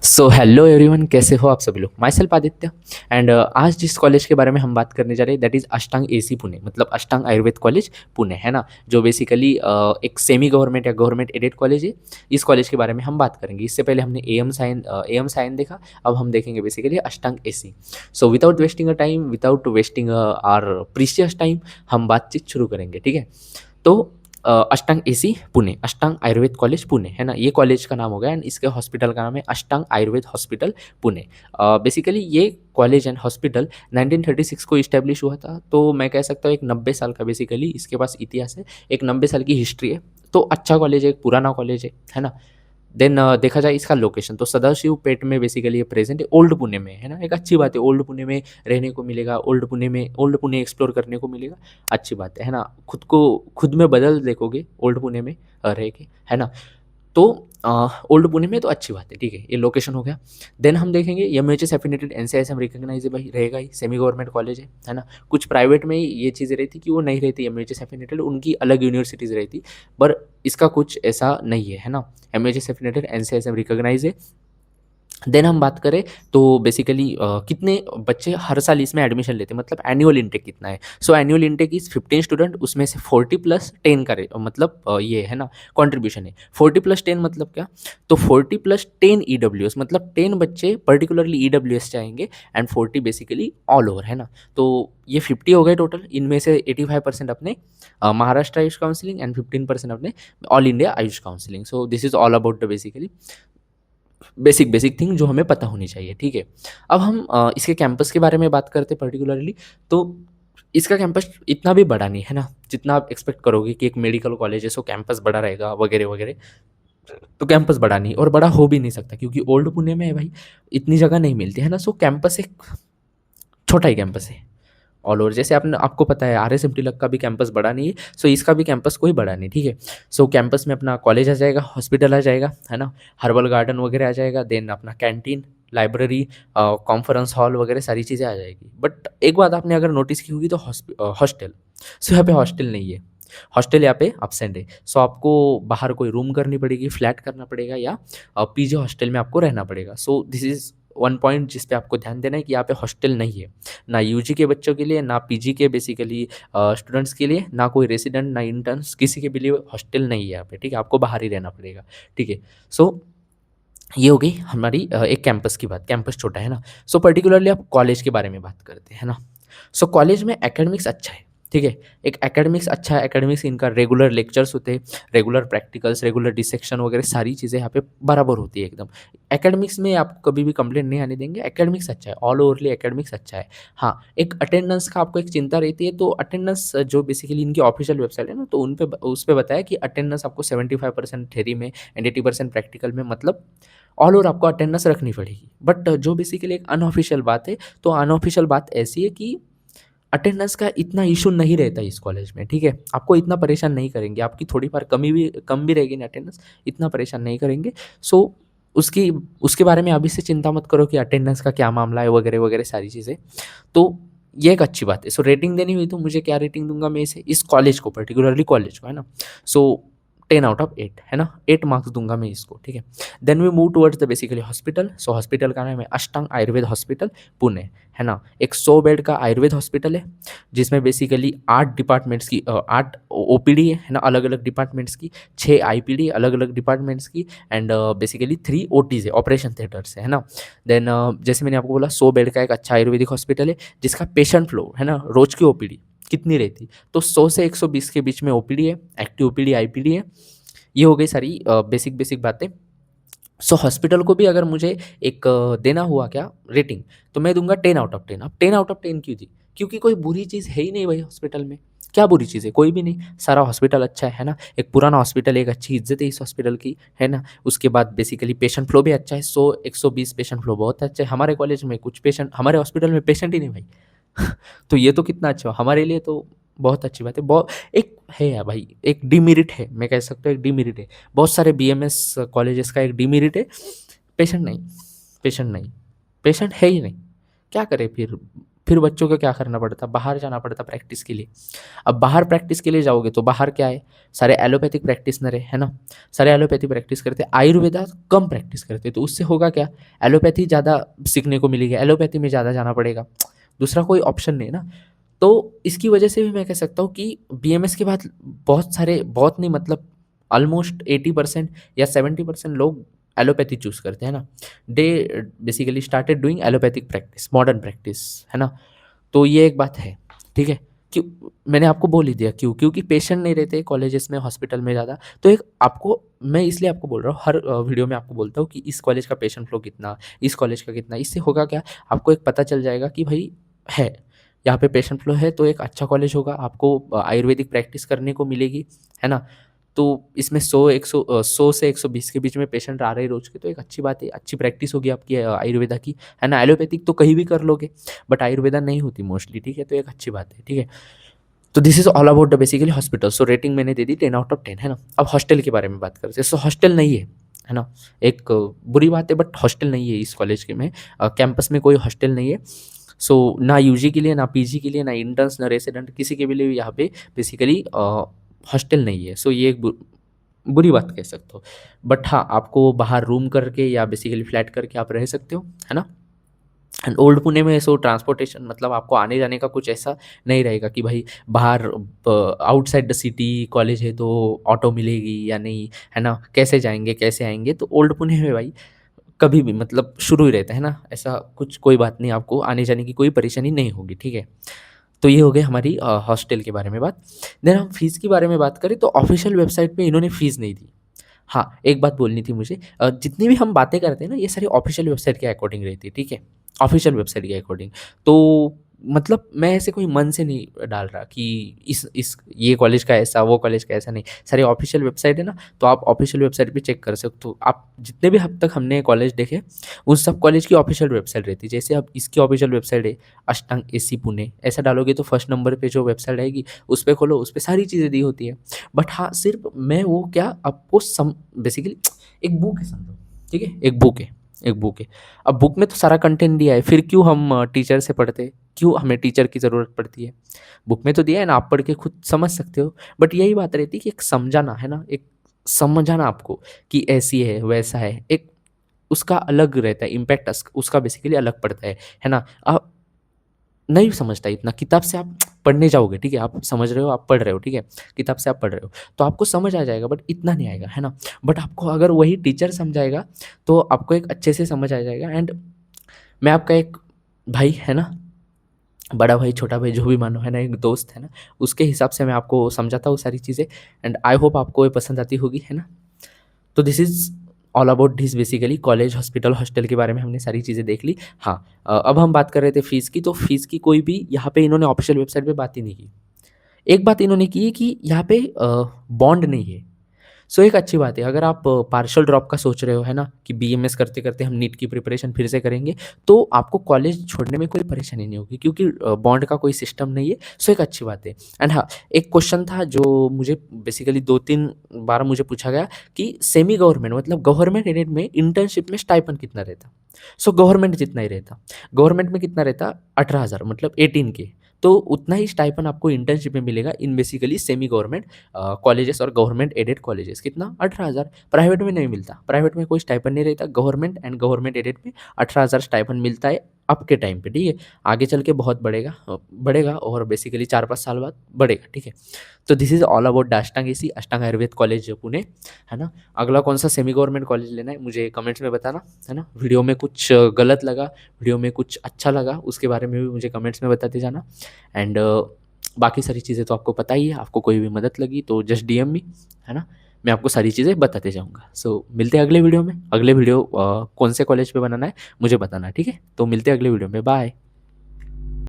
So hello everyone, कैसे हो आप सभी लोग। माई सेल्फ आदित्य एंड आज जिस कॉलेज के बारे में हम बात करने जा रहे हैं that is Ashtanga AC Pune, मतलब अष्टांग आयुर्वेद कॉलेज पुणे, है ना। जो बेसिकली एक सेमी गवर्नमेंट या गवर्नमेंट एडेड कॉलेज है। इस कॉलेज के बारे में हम बात करेंगे। इससे पहले हमने एम साइन देखा, अब हम देखेंगे basically Ashtanga AC. So without wasting a time, without wasting our precious time, हम बातचीत शुरू करेंगे, ठीक है। तो अष्टांग एसी पुणे, अष्टांग आयुर्वेद कॉलेज पुणे, है ना। ये कॉलेज का नाम हो गया एंड इसके हॉस्पिटल का नाम है अष्टांग आयुर्वेद हॉस्पिटल पुणे। बेसिकली ये कॉलेज एंड हॉस्पिटल 1936 को इस्टेब्लिश हुआ था। तो मैं कह सकता हूँ एक 90 साल का बेसिकली इसके पास इतिहास है, एक 90 साल की हिस्ट्री है। तो अच्छा कॉलेज है, एक पुराना कॉलेज है ना। देन देखा जाए इसका लोकेशन, तो सदाशिव पेट में बेसिकली ये प्रेजेंट है, ओल्ड पुणे में, है ना। एक अच्छी बात है, ओल्ड पुणे में रहने को मिलेगा, ओल्ड पुणे एक्सप्लोर करने को मिलेगा। अच्छी बात है ना। खुद को खुद में बदल देखोगे ओल्ड पुणे में रह के, है ना। तो ओल्ड पुणे में तो अच्छी बात है, ठीक है। ये लोकेशन हो गया। देन हम देखेंगे एमएचएस एफिनेटेड एनसीआईएसएम रिकॉग्नाइजेबल रहेगा ही, सेमी गवर्नमेंट कॉलेज है ना। कुछ प्राइवेट में ये चीज़ें रहती कि वो नहीं रहती, एमएचएस एफिनेटेड उनकी अलग यूनिवर्सिटीज़ रहती, पर इसका कुछ ऐसा नहीं है ना। एमएचएस एफिनेटेड एनसीआईएसएम रिकॉग्नाइज है। देन हम बात करें तो बेसिकली कितने बच्चे हर साल इसमें एडमिशन लेते हैं, मतलब एनुअल इंटेक कितना है। सो एनुअल इंटेक इज 15 स्टूडेंट, उसमें से 40 प्लस 10 का मतलब ये है ना कंट्रीब्यूशन है। 40 प्लस 10 मतलब क्या, तो 40 प्लस 10 ईडब्ल्यूएस, मतलब 10 बच्चे पर्टिकुलरली ईडब्ल्यूएस चाहेंगे एंड 40 बेसिकली ऑल ओवर, है ना। तो ये 50 हो गए टोटल। इनमें से 85% अपने महाराष्ट्र आयुष काउंसिलिंग एंड 15% अपने all India Ayush counselling. So this is all about the basically basic basic thing जो हमें पता होनी चाहिए, ठीक है। अब हम इसके कैंपस के बारे में बात करते पर्टिकुलरली। तो इसका कैंपस इतना भी बड़ा नहीं है ना, जितना आप एक्सपेक्ट करोगे कि एक मेडिकल कॉलेज है सो कैंपस बड़ा रहेगा वगैरह वगैरह। तो कैंपस बड़ा नहीं और बड़ा हो भी नहीं सकता, क्योंकि ओल्ड पुणे में है भाई, इतनी जगह नहीं मिलती है ना। सो कैंपस एक छोटा ही कैंपस है ऑल ओवर। जैसे आपने आपको पता है आर एस एम टी लक का भी कैंपस बड़ा नहीं है, सो इसका भी कैंपस कोई बड़ा नहीं, ठीक है। सो कैंपस में अपना कॉलेज आ जाएगा, हॉस्पिटल आ जाएगा, है ना, हर्बल गार्डन वगैरह आ जाएगा, देन अपना कैंटीन, लाइब्रेरी, कॉन्फ्रेंस हॉल वगैरह सारी चीज़ें आ जाएगी। बट एक बात आपने अगर नोटिस की होगी तो हॉस्टल, सो यहाँ पे हॉस्टल नहीं है। हॉस्टल यहाँ पे अपसेंट है। सो आपको बाहर कोई रूम करनी पड़ेगी, फ्लैट करना पड़ेगा, या पीजी हॉस्टल में आपको रहना पड़ेगा। So this is one point जिस पे आपको ध्यान देना है कि यहाँ पे हॉस्टल नहीं है, ना यूजी के बच्चों के लिए, ना पीजी के बेसिकली स्टूडेंट्स के लिए, ना कोई रेसिडेंट, ना इंटर्न्स, किसी के भी लिए हॉस्टल नहीं है यहाँ पे, ठीक है। आपको बाहर ही रहना पड़ेगा, ठीक है। सो ये हो गई हमारी एक कैंपस की बात। कैंपस छोटा है ना। सो पर्टिकुलरली आप कॉलेज के बारे में बात करते हैं ना। सो कॉलेज में एकेडमिक्स अच्छा है, ठीक है। एक एकेडमिक्स अच्छा है, एकेडमिक्स इनका रेगुलर लेक्चर्स होते हैं, रेगुलर प्रैक्टिकल्स, रेगुलर डिसेक्शन वगैरह सारी चीज़ें यहाँ पे बराबर होती है एकदम। एकेडमिक्स में आपको कभी भी कंप्लेंट नहीं आने देंगे, एकेडमिक्स अच्छा है, ऑल ओवरली एकेडमिक्स अच्छा है। हाँ, एक अटेंडेंस का आपको एक चिंता रहती है, तो अटेंडेंस जो बेसिकली इनकी ऑफिशियल वेबसाइट है ना, तो उन पे उस पे बताया कि अटेंडेंस आपको 75% थ्योरी में एंड 80% प्रैक्टिकल में, मतलब ऑल ओवर आपको अटेंडेंस रखनी पड़ेगी। बट जो बेसिकली एक अनऑफिशियल बात है, तो अनऑफिशियल बात ऐसी है कि अटेंडेंस का इतना इशू नहीं रहता इस कॉलेज में, ठीक है। आपको इतना परेशान नहीं करेंगे, आपकी थोड़ी बार कम भी रहेगी ना अटेंडेंस, इतना परेशान नहीं करेंगे। सो उसकी उसके बारे में अभी से चिंता मत करो कि अटेंडेंस का क्या मामला है वगैरह वगैरह सारी चीज़ें। तो ये एक अच्छी बात है। सो रेटिंग देनी हुई तो मुझे क्या रेटिंग दूंगा मैं इसे, इस कॉलेज को, पर्टिकुलरली कॉलेज को, है ना। सो 10 आउट ऑफ 8, है ना, 8 मार्क्स दूंगा मैं इसको, ठीक है। Then we move towards the basically hospital. So hospital का नाम है अष्टांग आयुर्वेद हॉस्पिटल पुणे, है ना। एक 100 बेड का आयुर्वेद हॉस्पिटल है, जिसमें बेसिकली 8 डिपार्टमेंट्स की 8 ओपीडी है ना, अलग अलग डिपार्टमेंट्स की, 6 आईपीडी अलग अलग डिपार्टमेंट्स की, एंड बेसिकली 3 ओटीज है, ऑपरेशन थिएटर्स है ना। देन जैसे मैंने आपको बोला 100 बेड का एक अच्छा आयुर्वेदिक हॉस्पिटल है, जिसका पेशेंट फ्लो, है ना, रोज की ओपीडी कितनी रहती, तो 100 से 120 के बीच में ओपीडी है, एक्टिव ओपीडी आईपीडी है। ये हो गई सारी बेसिक बेसिक बातें। सो हॉस्पिटल को भी अगर मुझे एक देना हुआ क्या रेटिंग, तो मैं दूंगा 10 आउट ऑफ 10। अब 10 आउट ऑफ 10 क्यों दी, क्योंकि कोई बुरी चीज़ है ही नहीं भाई हॉस्पिटल में। क्या बुरी चीज़ है, कोई भी नहीं, सारा हॉस्पिटल अच्छा है ना। एक पुराना हॉस्पिटल, एक अच्छी इज्जत है इस हॉस्पिटल की, है ना। उसके बाद बेसिकली पेशेंट फ्लो भी अच्छा है, 100 120 पेशेंट फ्लो बहुत अच्छा है। हमारे कॉलेज में कुछ पेशेंट, हमारे हॉस्पिटल में पेशेंट ही नहीं भाई। तो ये तो कितना अच्छा हो हमारे लिए, तो बहुत अच्छी बात है। बहुत एक है यार भाई, एक डिमेरिट है, मैं कह सकता हूँ एक डिमेरिट है। बहुत सारे बीएमएस कॉलेजेस का एक डिमेरिट है, पेशेंट नहीं, पेशेंट नहीं, पेशेंट है ही नहीं। क्या करें फिर, फिर बच्चों को क्या करना पड़ता, बाहर जाना पड़ता प्रैक्टिस के लिए। अब बाहर प्रैक्टिस के लिए जाओगे तो बाहर क्या है, सारे एलोपैथिक प्रैक्टिशनर है ना, सारे एलोपैथी प्रैक्टिस करते हैं, आयुर्वेदा कम प्रैक्टिस करते हैं। तो उससे होगा क्या, एलोपैथी ज़्यादा सीखने को मिलेगी, एलोपैथी में ज़्यादा जाना पड़ेगा, दूसरा कोई ऑप्शन नहीं है ना। तो इसकी वजह से भी मैं कह सकता हूँ कि बीएमएस के बाद बहुत सारे, बहुत नहीं मतलब ऑलमोस्ट 80% या 70% लोग एलोपैथी चूज़ करते हैं ना। They basically started doing allopathic practice, modern practice, है ना। तो ये एक बात है, ठीक है। क्यों, मैंने आपको बोल ही दिया क्यों, क्योंकि पेशेंट नहीं रहते कॉलेजेस में, हॉस्पिटल में ज़्यादा। तो एक आपको, मैं इसलिए आपको बोल रहा हूँ, हर वीडियो में आपको बोलता हूँ कि इस कॉलेज का पेशेंट फ्लो कितना, इस कॉलेज का कितना। इससे होगा क्या, आपको एक पता चल जाएगा कि भाई है, यहाँ पे पेशेंट फ्लो है तो एक अच्छा कॉलेज होगा, आपको आयुर्वेदिक प्रैक्टिस करने को मिलेगी, है ना। तो इसमें 100 से 120 के बीच में पेशेंट आ रहे हैं रोज के, तो एक अच्छी बात है, अच्छी प्रैक्टिस होगी आपकी आयुर्वेदा की, है ना। एलोपैथिक तो कहीं भी कर लोगे, बट आयुर्वेदा नहीं होती मोस्टली, ठीक है। तो एक अच्छी बात है, ठीक है। तो this is all about the basically hospital. So rating मैंने दे दी 10/10, है ना। अब हॉस्टल के बारे में बात करते हैं। सो हॉस्टल नहीं है ना। एक बुरी बात है, बट हॉस्टल नहीं है इस कॉलेज के में, कैंपस में कोई हॉस्टल नहीं है। सो ना यूजी के लिए, ना पीजी के लिए, ना इंटर्न्स, ना रेसिडेंट, किसी के भी लिए यहाँ पे बेसिकली हॉस्टल नहीं है। सो ये एक बुरी बात कह सकते हो। बट हाँ, आपको बाहर रूम करके या बेसिकली फ्लैट करके आप रह सकते हो, है ना। एंड ओल्ड पुणे में सो ट्रांसपोर्टेशन मतलब आपको आने जाने का कुछ ऐसा नहीं रहेगा कि भाई बाहर आउटसाइड द सिटी कॉलेज है तो ऑटो मिलेगी या नहीं, है ना, कैसे जाएंगे कैसे आएंगे। तो ओल्ड पुणे में भाई कभी भी मतलब शुरू ही रहता है ना, ऐसा कुछ कोई बात नहीं, आपको आने जाने की कोई परेशानी नहीं होगी, ठीक है। तो ये हो गई हमारी हॉस्टल के बारे में बात। देन हम फीस के बारे में बात करें तो ऑफिशियल वेबसाइट पे इन्होंने फीस नहीं दी। हाँ, एक बात बोलनी थी मुझे, जितनी भी हम बातें करते हैं ना, ये सारी ऑफिशियल वेबसाइट के अकॉर्डिंग रहती है, ठीक है। ऑफिशियल वेबसाइट के अकॉर्डिंग। तो मतलब मैं ऐसे कोई मन से नहीं डाल रहा कि इस ये कॉलेज का ऐसा, वो कॉलेज का ऐसा, नहीं। सारी ऑफिशियल वेबसाइट है ना, तो आप ऑफिशियल वेबसाइट पे चेक कर सकते हो। आप जितने भी अब तक हमने कॉलेज देखे, उन सब कॉलेज की ऑफिशियल वेबसाइट रहती है। जैसे अब इसकी ऑफिशियल वेबसाइट है अष्टांग एसी पुणे, ऐसा डालोगे तो फर्स्ट नंबर पे जो वेबसाइट आएगी उस पर खोलो, उस पर सारी चीज़ें दी होती है। बट हाँ, सिर्फ मैं वो क्या आपको बेसिकली एक बुक है समझो, ठीक है। एक बुक है, एक बुक है। अब बुक में तो सारा कंटेंट दिया है, फिर क्यों हम टीचर से पढ़ते, क्यों हमें टीचर की ज़रूरत पड़ती है। बुक में तो दिया है ना, आप पढ़ के खुद समझ सकते हो। बट यही बात रहती है कि एक समझाना है ना, एक समझाना आपको कि ऐसी है वैसा है, एक उसका अलग रहता है इम्पैक्ट, उसका बेसिकली अलग पड़ता है ना। आप नहीं समझता इतना, किताब से आप पढ़ने जाओगे, ठीक है, आप समझ रहे हो, आप पढ़ रहे हो, ठीक है, किताब से आप पढ़ रहे हो तो आपको समझ आ जाएगा, बट इतना नहीं आएगा, है ना। बट आपको अगर वही टीचर समझाएगा तो आपको एक अच्छे से समझ आ जाएगा। एंड मैं आपका एक भाई, है ना, बड़ा भाई छोटा भाई जो भी मानो, है ना, एक दोस्त, है ना, उसके हिसाब से मैं आपको समझाता हूँ सारी चीज़ें। एंड आई होप आपको ये पसंद आती होगी, है ना। तो this is all about this basically college, hospital, hostel के बारे में हमने सारी चीज़ें देख ली। हाँ, अब हम बात कर रहे थे फ़ीस की, तो फ़ीस की कोई भी यहाँ पे इन्होंने ऑफिशियल वेबसाइट पे बात ही नहीं की। एक बात इन्होंने की है कि यहाँ पे बॉन्ड नहीं है। सो एक अच्छी बात है, अगर आप पार्शियल ड्रॉप का सोच रहे हो, है ना, कि बीएमएस करते-करते हम नीट की प्रिपरेशन फिर से करेंगे, तो आपको कॉलेज छोड़ने में कोई परेशानी नहीं होगी, क्योंकि बॉन्ड का कोई सिस्टम नहीं है। सो एक अच्छी बात है। एंड हाँ, एक क्वेश्चन था जो मुझे बेसिकली 2-3 बार मुझे पूछा गया कि सेमी गवर्नमेंट मतलब गवर्नमेंट एडेड में इंटर्नशिप में स्टाइपेंड कितना रहता? सो गवर्नमेंट जितना ही रहता। गवर्नमेंट में कितना रहता? 18,000 मतलब 18 के। तो उतना ही स्टाइपेंड आपको इंटर्नशिप में मिलेगा in basically semi government colleges और गवर्नमेंट एडेड कॉलेजेस। कितना? 18,000। प्राइवेट में नहीं मिलता, प्राइवेट में कोई स्टाइपेंड नहीं रहता। गवर्नमेंट एंड गवर्नमेंट एडेड में 18,000 स्टाइपेंड मिलता है अब के टाइम पे, ठीक है। आगे चल के बहुत बढ़ेगा, बढ़ेगा और बेसिकली 4-5 साल बाद बढ़ेगा, ठीक है। तो this is all about the Ashtanga AC, Ashtanga Ayurveda college Pune, है ना। अगला कौन सा सेमी गवर्नमेंट कॉलेज लेना है मुझे कमेंट्स में बताना, है ना। वीडियो में कुछ गलत लगा, वीडियो में कुछ अच्छा लगा, उसके बारे में भी मुझे कमेंट्स में बताते जाना। एंड बाकी सारी चीज़ें तो आपको पता ही है, आपको कोई भी मदद लगी तो जस्ट डीएम मी, है ना। मैं आपको सारी चीज़ें बताते जाऊँगा। सो मिलते हैं अगले वीडियो में। अगले वीडियो कौन से कॉलेज पे बनाना है मुझे बताना, ठीक है। तो मिलते हैं अगले वीडियो में, बाय।